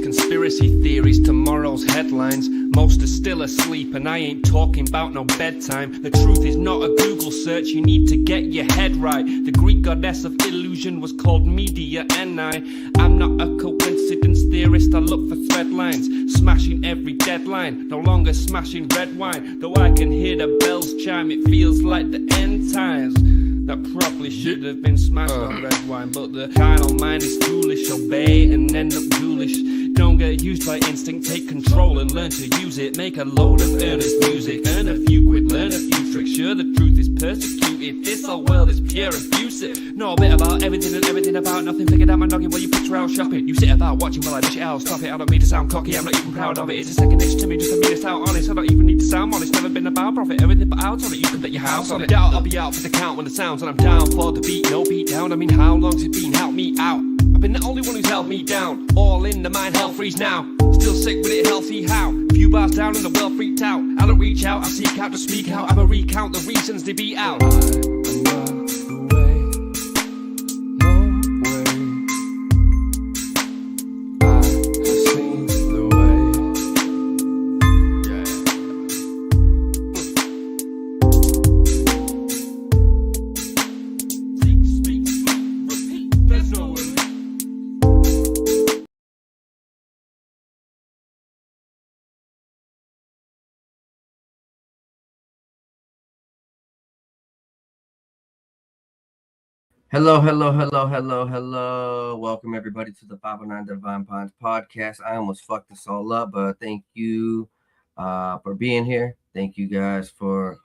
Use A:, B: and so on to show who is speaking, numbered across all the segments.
A: conspiracy theories, tomorrow's headlines. Most are still asleep and I ain't talking about no bedtime. The truth is not a Google search, you need to get your head right. The Greek goddess of illusion was called Media, and I'm not a coincidence theorist, I look for thread lines. Smashing every deadline, no longer smashing red wine. Though I can hear the bells chime, it feels like the end times. That probably should have been smashed on red wine, but the carnal mind is foolish. Obey and end up ghoulish. Don't get used by instinct, take control and learn to use it. Make a load of earnest music, earn a few quid, learn a few tricks. Sure, the truth is persecuted, this whole world is pure abusive. Know a bit about everything and everything about nothing. Figured out my noggin while you picture out shopping. You sit about watching while I dish it out. Stop it, I don't mean to sound cocky, I'm not even proud of it. It's a second nature to me, just to me it's out honest. I don't even need to sound honest, never been about profit. Everything but out on it, you can bet your house on it. Doubt I'll be out for the count when the sounds, and I'm down for the beat, no beat down. I mean, how long's it been? Help me out. I've been the only one who's held me down. All in the mind, hell freeze now. Still sick with it, healthy how? Few bars down and the world freaked out. I don't reach out, I seek out to speak out. I'ma recount the reasons they beat out.
B: Hello. Welcome everybody to the 509 Divine Pines podcast. I almost fucked this all up, but thank you for being here. Thank you guys for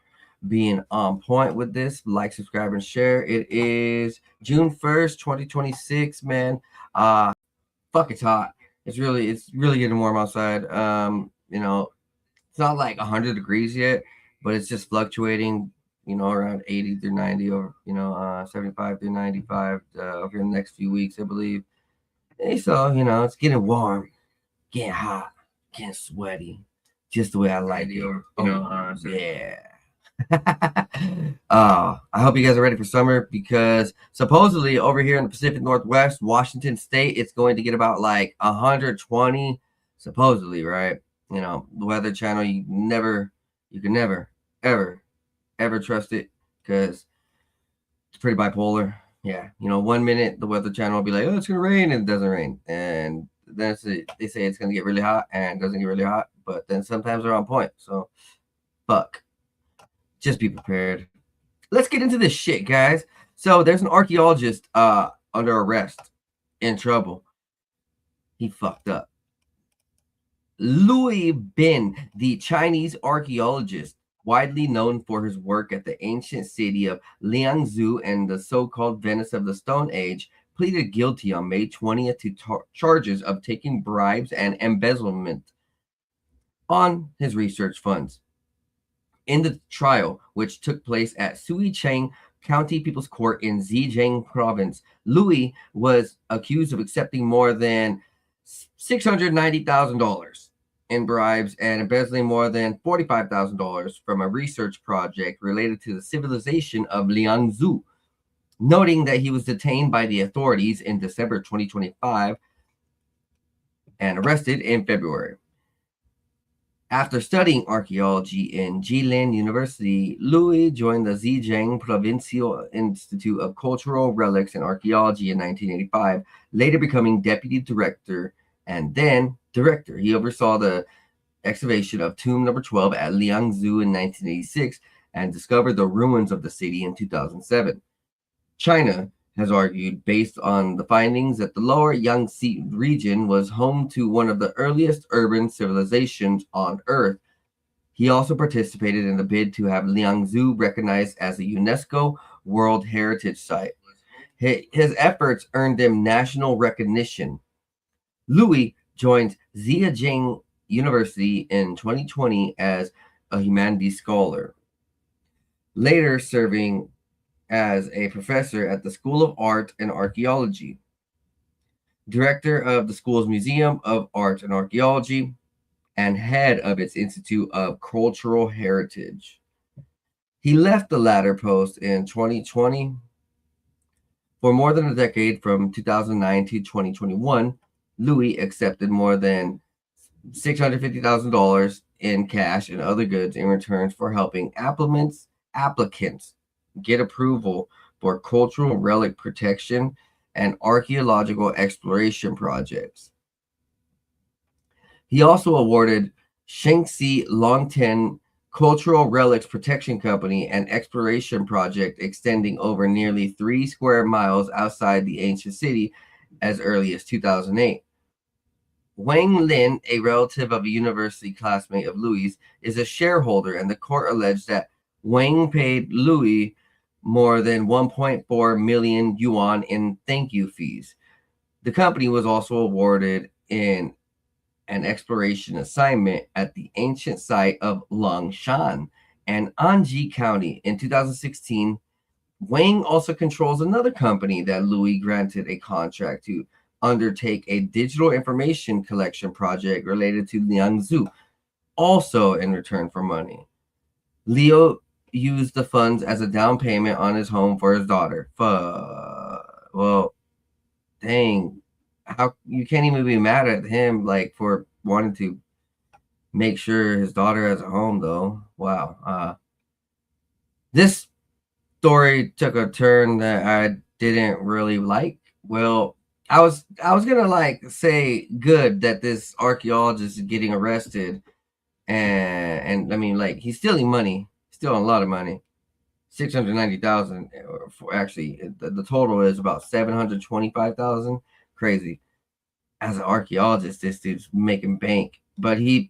B: being on point with this. Like, subscribe, and share. It is June 1st, 2026, man. Fuck, it's hot. It's really getting warm outside. It's not like 100 degrees yet, but it's just fluctuating, around 80 through 90 or, 75 through 95 over the next few weeks, I believe. And so, it's getting warm, getting hot, getting sweaty, just the way I like it. Yeah. I hope you guys are ready for summer, because supposedly over here in the Pacific Northwest, Washington State, it's going to get about like 120, supposedly, right? The Weather Channel, you can never, ever trust it, because it's pretty bipolar. Yeah, 1 minute the Weather Channel will be like, oh, it's gonna rain, and it doesn't rain, and then they say it's gonna get really hot, and it doesn't get really hot, but then sometimes they're on point. So fuck, just be prepared. Let's get into this shit, guys. So there's an archaeologist under arrest, in trouble. He fucked up. Louis Bin, the Chinese archaeologist, widely known for his work at the ancient city of Liangzhou and the so-called Venice of the Stone Age, pleaded guilty on May 20th to charges of taking bribes and embezzlement on his research funds. In the trial, which took place at Suicheng County People's Court in Zhejiang Province, Louis was accused of accepting more than $690,000 in bribes and embezzling more than $45,000 from a research project related to the civilization of Liangzhou, noting that he was detained by the authorities in December 2025 and arrested in February. After studying archaeology in Jilin University, Louis joined the Zhejiang Provincial Institute of Cultural Relics and Archaeology in 1985, later becoming deputy director and then director. He oversaw the excavation of tomb number 12 at Liangzhou in 1986 and discovered the ruins of the city in 2007. China has argued, based on the findings, that the lower Yangtze region was home to one of the earliest urban civilizations on Earth. He also participated in the bid to have Liangzhou recognized as a UNESCO World Heritage Site. His efforts earned him national recognition. Louis joined Zhejiang University in 2020 as a humanities scholar, later serving as a professor at the School of Art and Archaeology, director of the school's Museum of Art and Archaeology, and head of its Institute of Cultural Heritage. He left the latter post in 2020. For more than a decade, from 2009 to 2021, Louis accepted more than $650,000 in cash and other goods in return for helping applicants get approval for cultural relic protection and archaeological exploration projects. He also awarded Shaanxi Longtan Cultural Relics Protection Company an exploration project extending over nearly 3 square miles outside the ancient city as early as 2008. Wang Lin, a relative of a university classmate of Louis, is a shareholder, and the court alleged that Wang paid Louis more than 1.4 million yuan in thank you fees. The company was also awarded in an exploration assignment at the ancient site of Longshan and Anji County in 2016. Wang also controls another company that Louis granted a contract to undertake a digital information collection project related to Liangzhu, also in return for money. Leo used the funds as a down payment on his home for his daughter. Well, dang. How you can't even be mad at him like for wanting to make sure his daughter has a home though. Wow. This story took a turn that I didn't really like. Well, I was gonna like say good that this archaeologist is getting arrested, and I mean like he's stealing money, stealing a lot of money, 690,000. Actually, the total is about 725,000. Crazy. As an archaeologist, this dude's making bank, but he's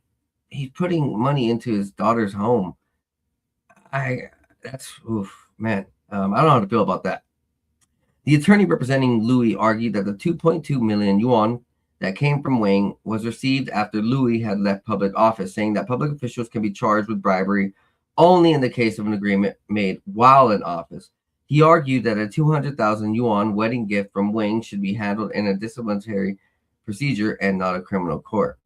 B: putting money into his daughter's home. That's oof, man. I don't know how to feel about that. The attorney representing Louis argued that the 2.2 million yuan that came from Wang was received after Louis had left public office, saying that public officials can be charged with bribery only in the case of an agreement made while in office. He argued that a 200,000 yuan wedding gift from Wang should be handled in a disciplinary procedure and not a criminal court.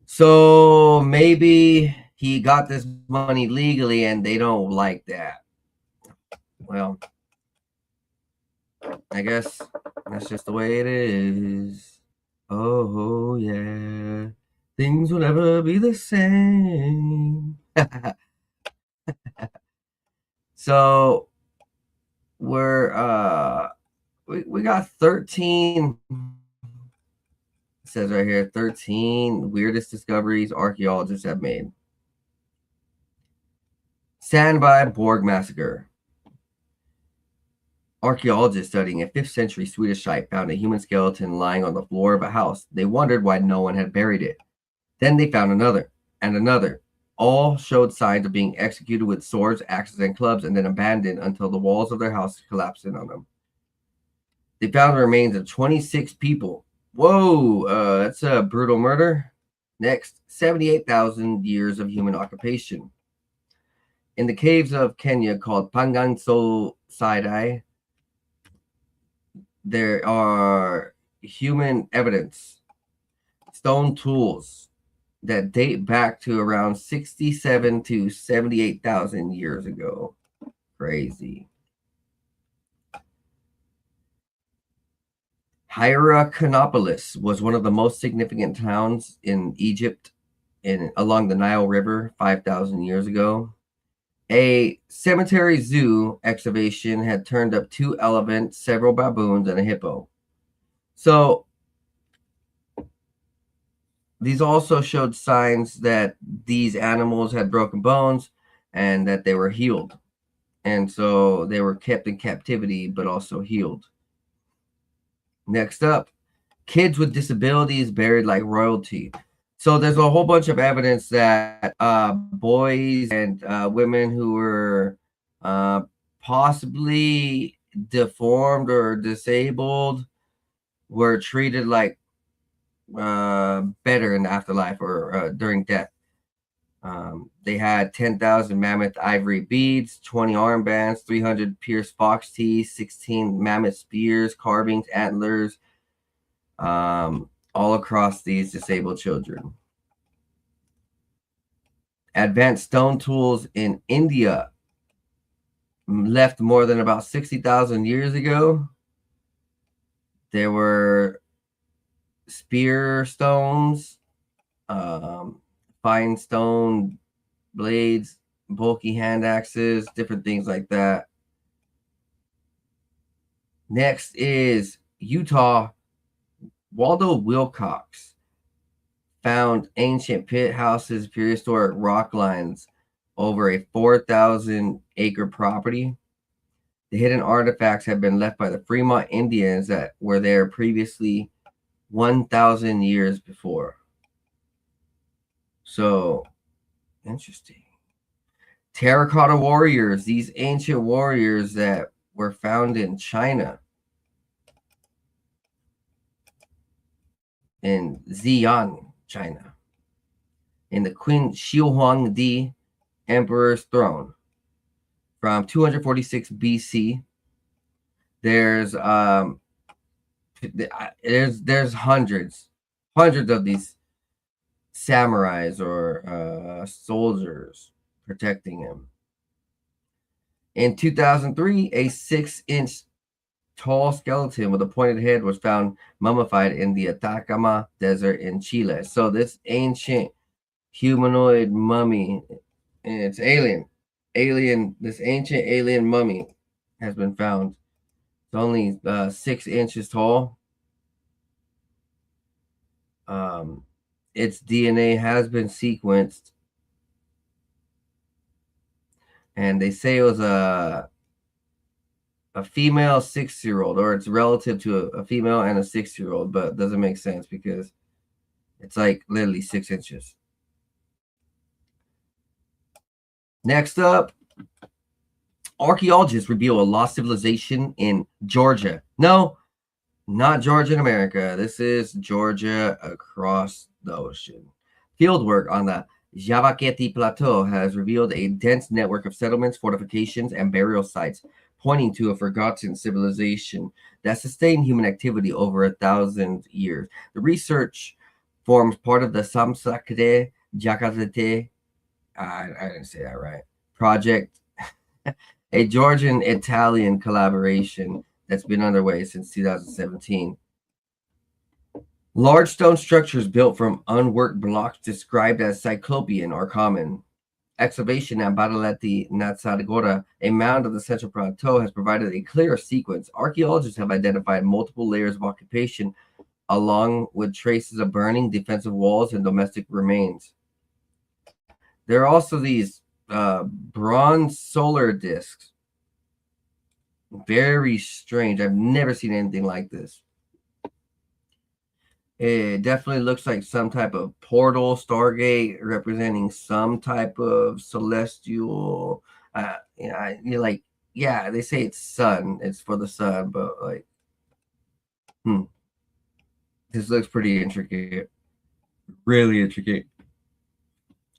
B: So maybe he got this money legally and they don't like that. Well, I guess that's just the way it is. Oh, yeah. Things will never be the same. So we got 13. It says right here 13 weirdest discoveries archaeologists have made. Sandby Borg Massacre. Archaeologists studying a 5th century Swedish site found a human skeleton lying on the floor of a house. They wondered why no one had buried it. Then they found another and another. All showed signs of being executed with swords, axes, and clubs, and then abandoned until the walls of their house collapsed in on them. They found the remains of 26 people. Whoa, that's a brutal murder. Next, 78,000 years of human occupation. In the caves of Kenya called Pangangso Sidai, there are human evidence, stone tools that date back to around 67 to 78,000 years ago. Crazy. Hierakonpolis was one of the most significant towns in Egypt along the Nile River 5,000 years ago. A cemetery zoo excavation had turned up 2 elephants, several baboons, and a hippo. So these also showed signs that these animals had broken bones and that they were healed. And so they were kept in captivity, but also healed. Next up, kids with disabilities buried like royalty. So there's a whole bunch of evidence that boys and women who were possibly deformed or disabled were treated like better in the afterlife or during death. They had 10,000 mammoth ivory beads, 20 armbands, 300 pierced fox teeth, 16 mammoth spears, carvings, antlers, all across these disabled children. Advanced stone tools in India left more than about 60,000 years ago. There were spear stones, fine stone blades, bulky hand axes, different things like that. Next is Utah. Waldo Wilcox found ancient pit houses, prehistoric rock lines over a 4,000 acre property. The hidden artifacts have been left by the Fremont Indians that were there previously 1,000 years before. So, interesting. Terracotta warriors, these ancient warriors that were found in China, in Xi'an, China, in the Queen Shi Huangdi Emperor's throne from 246 BC. There's hundreds of these samurais or soldiers protecting him. In 2003, a 6-inch tall skeleton with a pointed head was found mummified in the Atacama Desert in Chile. So this ancient humanoid mummy, and it's this ancient alien mummy has been found. It's only 6 inches tall. Its DNA has been sequenced, and they say it was a female 6-year-old, or it's relative to a female and a 6-year-old, but it doesn't make sense because it's like literally 6 inches. Next up, archaeologists reveal a lost civilization in Georgia. No, not Georgia in America. This is Georgia across the ocean. Fieldwork on the Javaketi Plateau has revealed a dense network of settlements, fortifications, and burial sites, pointing to a forgotten civilization that sustained human activity over 1,000 years. The research forms part of the Samsakre Jakazete, I didn't say that right, project, a Georgian-Italian collaboration that's been underway since 2017. Large stone structures built from unworked blocks described as cyclopean are common. Excavation at Badaleti Natsargora, a mound of the Central Plateau, has provided a clear sequence. Archaeologists have identified multiple layers of occupation, along with traces of burning, defensive walls, and domestic remains. There are also these bronze solar discs. Very strange. I've never seen anything like this. It definitely looks like some type of portal, Stargate, representing some type of celestial. You're like, yeah, they say it's sun. It's for the sun, but like, this looks pretty intricate. Really intricate.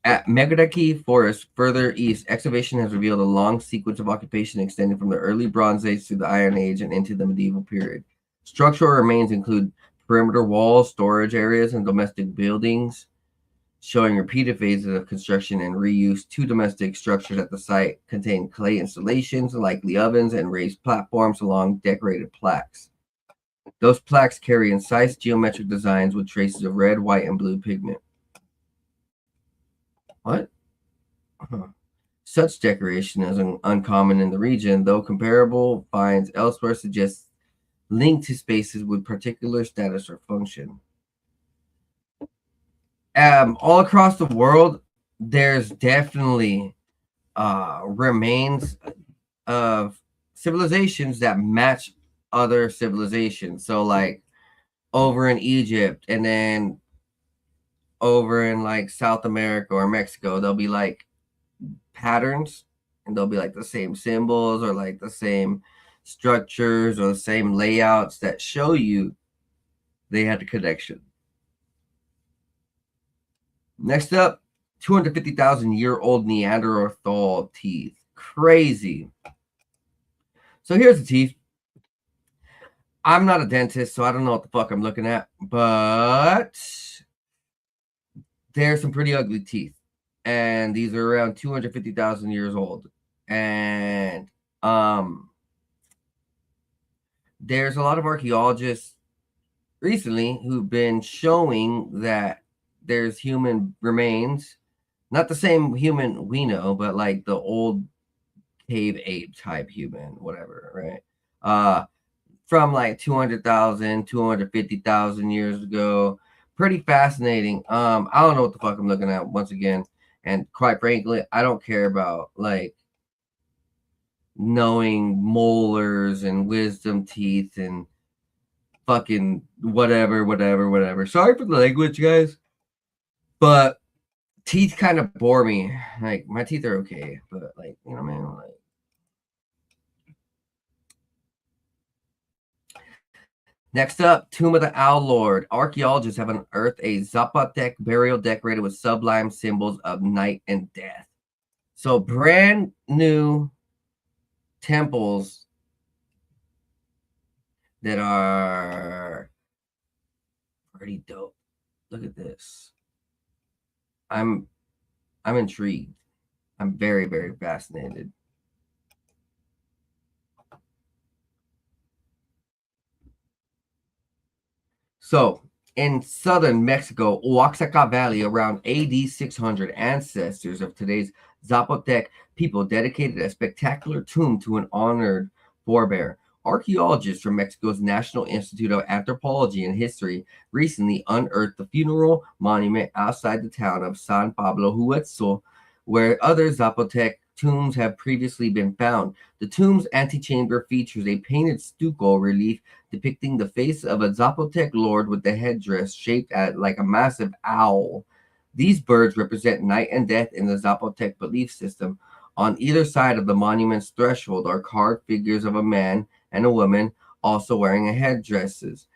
B: At Megadaki Forest, further east, excavation has revealed a long sequence of occupation extending from the early Bronze Age to the Iron Age and into the medieval period. Structural remains include perimeter walls, storage areas, and domestic buildings, showing repeated phases of construction and reuse. 2 domestic structures at the site contain clay installations, likely ovens, and raised platforms along decorated plaques. Those plaques carry incised geometric designs with traces of red, white, and blue pigment. What? Such decoration is uncommon in the region, though comparable finds elsewhere suggest linked to spaces with particular status or function. All across the world, there's definitely remains of civilizations that match other civilizations. So like over in Egypt, and then over in like South America or Mexico, there'll be like patterns, and they'll be like the same symbols or like the same structures or the same layouts that show you they had a connection. Next up, 250,000-year-old Neanderthal teeth. Crazy. So here's the teeth. I'm not a dentist, so I don't know what the fuck I'm looking at, but there's some pretty ugly teeth. And these are around 250,000 years old. And there's a lot of archaeologists recently who've been showing that there's human remains, not the same human we know, but like the old cave ape type human, whatever, right? From like 200,000, 250,000 years ago. Pretty fascinating. I don't know what the fuck I'm looking at once again. And quite frankly, I don't care about like knowing molars and wisdom teeth and fucking whatever. Sorry for the language, guys. But teeth kind of bore me. Like my teeth are okay, but like, you know what I mean? Like, next up, Tomb of the Owl Lord. Archaeologists have unearthed a Zapotec burial decorated with sublime symbols of night and death. So brand new temples that are pretty dope. Look at this. I'm intrigued. I'm very, very fascinated. So, in southern Mexico, Oaxaca Valley, around AD 600, ancestors of today's Zapotec people dedicated a spectacular tomb to an honored forebear. Archaeologists from Mexico's National Institute of Anthropology and History recently unearthed the funeral monument outside the town of San Pablo Huetzal, where other Zapotec tombs have previously been found. The tomb's antechamber features a painted stucco relief depicting the face of a Zapotec lord with the headdress shaped like a massive owl. These birds represent night and death in the Zapotec belief system. On either side of the monument's threshold are carved figures of a man and a woman, also wearing headdresses.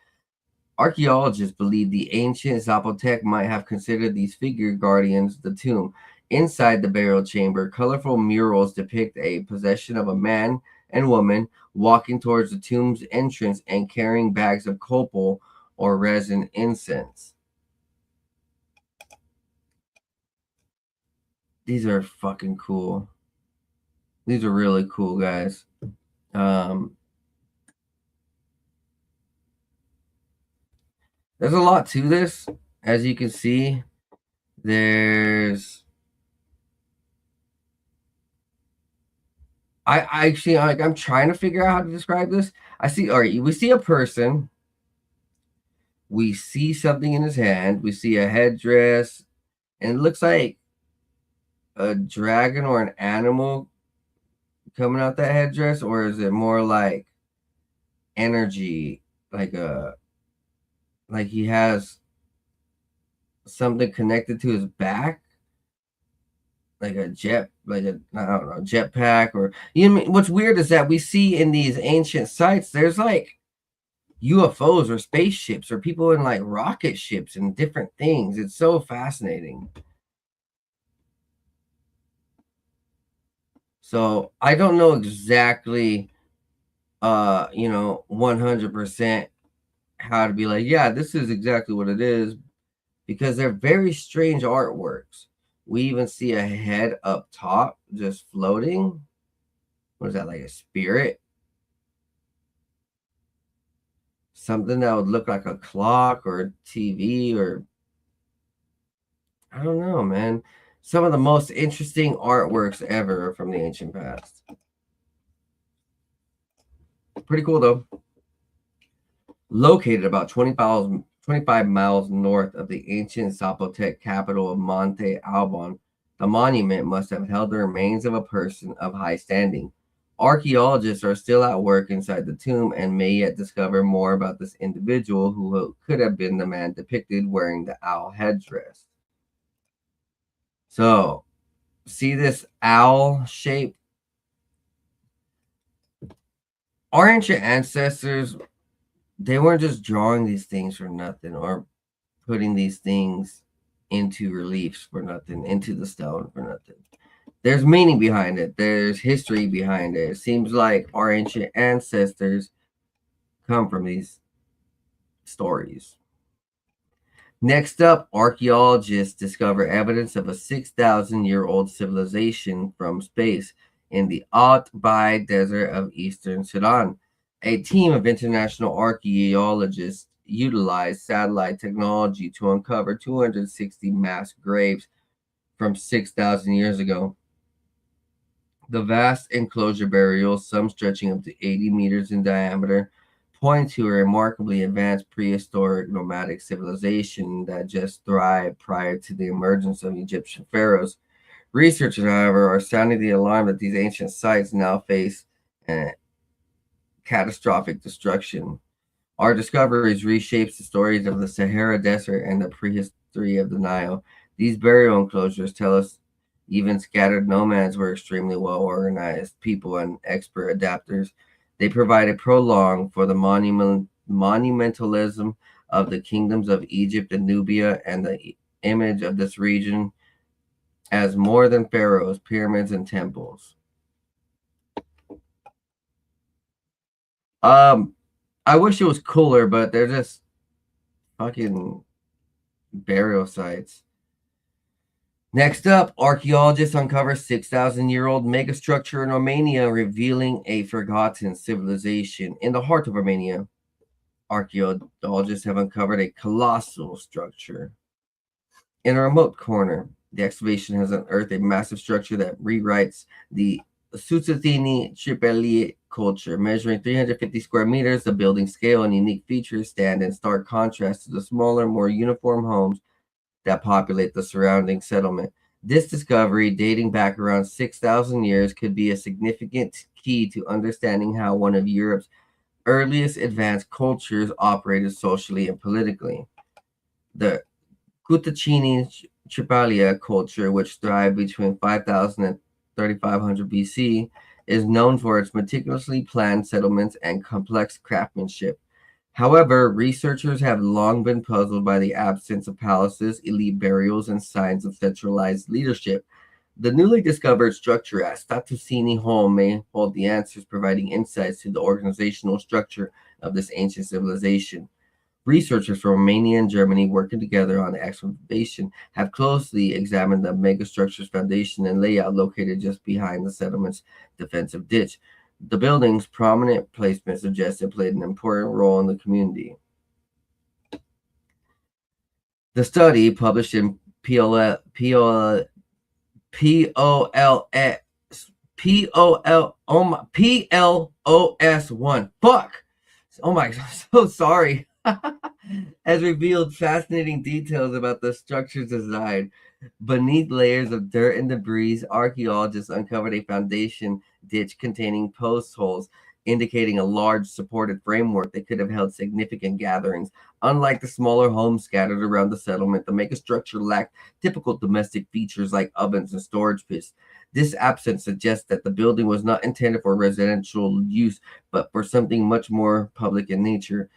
B: Archaeologists believe the ancient Zapotec might have considered these figure guardians the tomb. Inside the burial chamber, colorful murals depict a procession of a man and woman walking towards the tomb's entrance and carrying bags of copal or resin incense. These are fucking cool. These are really cool, guys. There's a lot to this. As you can see, there's I actually like I'm trying to figure out how to describe this. I see, all right, we see a person, we see something in his hand, we see a headdress, and it looks like a dragon or an animal coming out that headdress, or is it more like energy, like he has something connected to his back, like a jet, like a I don't know, jetpack, or you know. What's weird is that we see in these ancient sites, there's like UFOs or spaceships or people in like rocket ships and different things. It's so fascinating. So I don't know exactly, 100% how to be like, yeah, this is exactly what it is, because they're very strange artworks. We even see a head up top just floating. What is that, like a spirit? Something that would look like a clock or a TV, or I don't know, man. Some of the most interesting artworks ever from the ancient past. Pretty cool, though. Located about 25 miles north of the ancient Zapotec capital of Monte Albon, the monument must have held the remains of a person of high standing. Archaeologists are still at work inside the tomb and may yet discover more about this individual who could have been the man depicted wearing the owl headdress. So, see this owl shape? Our ancient ancestors, they weren't just drawing these things for nothing or putting these things into reliefs for nothing, into the stone for nothing. There's meaning behind it. There's history behind it. It seems like our ancient ancestors come from these stories. Next up, archaeologists discover evidence of a 6,000-year-old civilization from space in the Atbay Desert of eastern Sudan. A team of international archaeologists utilized satellite technology to uncover 260 mass graves from 6,000 years ago. The vast enclosure burials, some stretching up to 80 meters in diameter, point to a remarkably advanced prehistoric nomadic civilization that just thrived prior to the emergence of Egyptian pharaohs. Researchers, however, are sounding the alarm that these ancient sites now face catastrophic destruction. Our discoveries reshapes the stories of the Sahara Desert and the prehistory of the Nile. These burial enclosures tell us even scattered nomads were extremely well organized people and expert adapters. They provide a prologue for the monumentalism of the kingdoms of Egypt and Nubia, and the image of this region as more than pharaohs, pyramids, and temples. I wish it was cooler, but they're just fucking burial sites. Next up, archaeologists uncover 6,000-year-old megastructure in Armenia, revealing a forgotten civilization. In the heart of Armenia, archaeologists have uncovered a colossal structure. In a remote corner, the excavation has unearthed a massive structure that rewrites the Susutini Tripelie culture. Measuring 350 square meters, the building scale and unique features stand in stark contrast to the smaller, more uniform homes that populate the surrounding settlement. This discovery, dating back around 6,000 years, could be a significant key to understanding how one of Europe's earliest advanced cultures operated socially and politically. The Kutachini Tripalia culture, which thrived between 5,000 and 3,500 BC, is known for its meticulously planned settlements and complex craftsmanship. However, researchers have long been puzzled by the absence of palaces, elite burials, and signs of centralized leadership. The newly discovered structure at Statusini Home may hold the answers, providing insights to the organizational structure of this ancient civilization. Researchers from Romania and Germany, working together on the excavation, have closely examined the megastructure's foundation and layout located just behind the settlement's defensive ditch. The building's prominent placement suggests it played an important role in the community. The study, published in PLOS 1. Fuck! Oh my god, I'm so sorry. Has revealed fascinating details about the structure's design. Beneath layers of dirt and debris, archaeologists uncovered a foundation ditch containing post holes, indicating a large supported framework that could have held significant gatherings. Unlike the smaller homes scattered around the settlement, the megastructure lacked typical domestic features like ovens and storage pits. This absence suggests that the building was not intended for residential use, but for something much more public in nature.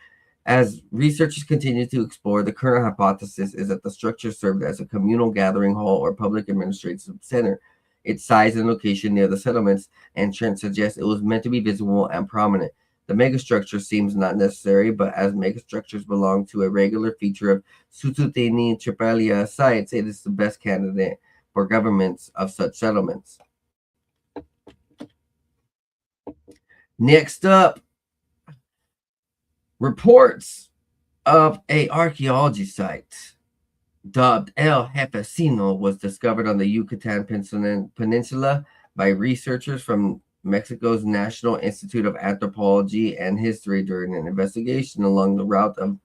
B: As researchers continue to explore, the current hypothesis is that the structure served as a communal gathering hall or public administrative center. Its size and location near the settlement's entrance suggests it was meant to be visible and prominent. The megastructure seems not necessary, but as megastructures belong to a regular feature of Susutini Tripalia sites, it is the best candidate for governments of such settlements. Next up, reports of a archaeology site dubbed El Jefecino was discovered on the Yucatan Peninsula by researchers from Mexico's National Institute of Anthropology and History during an investigation along the route of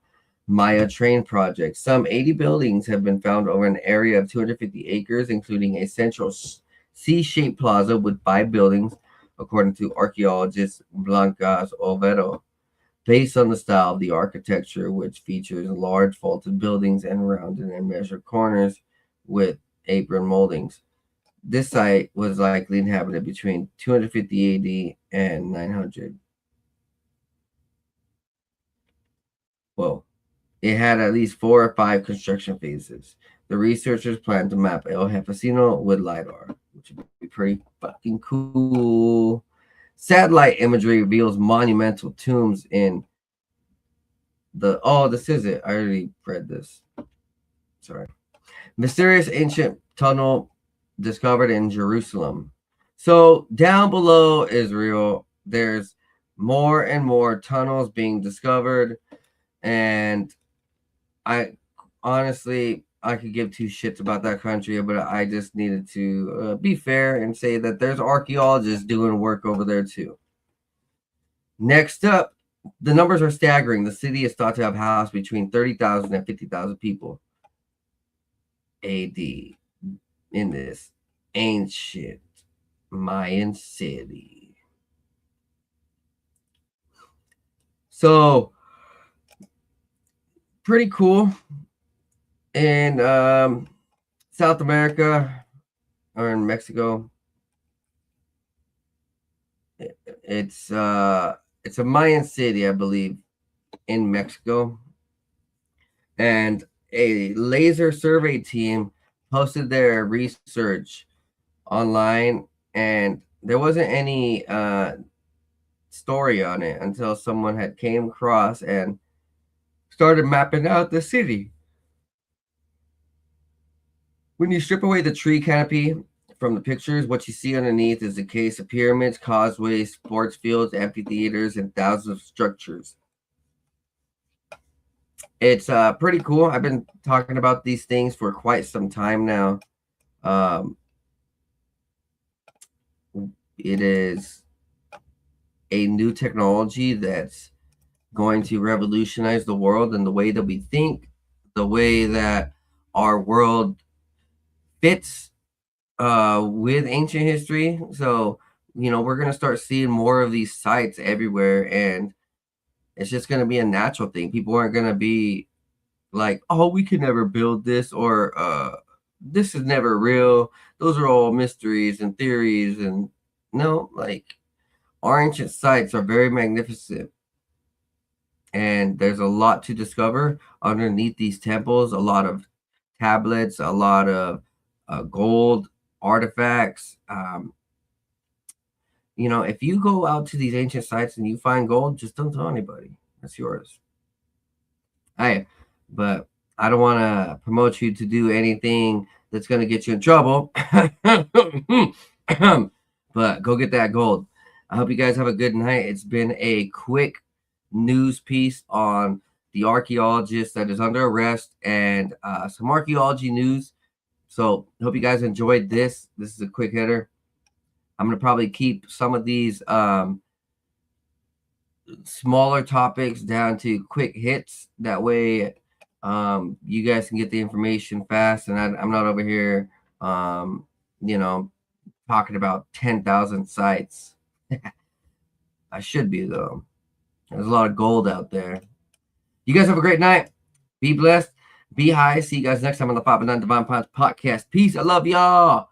B: Maya train project. Some 80 buildings have been found over an area of 250 acres, including a central C-shaped plaza with 5 buildings, according to archaeologist Blanca Overo. Based on the style of the architecture, which features large vaulted buildings and rounded and measured corners with apron moldings. This site was likely inhabited between 250 AD and 900. Whoa. It had at least 4 or 5 construction phases. The researchers plan to map El Jefecino with LiDAR, which would be pretty fucking cool. Satellite imagery reveals monumental tombs in the... Oh, this is it. I already read this. Sorry. Mysterious ancient tunnel discovered in Jerusalem. So down below Israel, there's more and more tunnels being discovered. And I honestly, I could give two shits about that country, but I just needed to be fair and say that there's archaeologists doing work over there too. Next up, the numbers are staggering. The city is thought to have housed between 30,000 and 50,000 people AD in this ancient Mayan city. So, pretty cool. In South America or in Mexico, it's a Mayan city, I believe, in Mexico, and a laser survey team posted their research online, and there wasn't any story on it until someone had came across and started mapping out the city. When you strip away the tree canopy from the pictures, what you see underneath is a case of pyramids, causeways, sports fields, amphitheaters, and thousands of structures. It's pretty cool. I've been talking about these things for quite some time now. It is a new technology that's going to revolutionize the world and the way that we think, the way that our world fits with ancient history. So, we're going to start seeing more of these sites everywhere, and it's just going to be a natural thing. People aren't going to be like, oh, we could never build this, or this is never real. Those are all mysteries and theories. And no, like, our ancient sites are very magnificent, and there's a lot to discover underneath these temples. A lot of tablets, a lot of gold artifacts. If you go out to these ancient sites and you find gold, just don't tell anybody. That's yours. Hey, but I don't want to promote you to do anything that's going to get you in trouble. But go get that gold. I hope you guys have a good night. It's been a quick news piece on the archaeologist that is under arrest and some archaeology news. So hope you guys enjoyed this. This is a quick hitter. I'm going to probably keep some of these smaller topics down to quick hits. That way you guys can get the information fast. And I'm not over here, talking about 10,000 sites. I should be, though. There's a lot of gold out there. You guys have a great night. Be blessed. Be high. See you guys next time on the 5 and 9 Divine Pints podcast. Peace. I love y'all.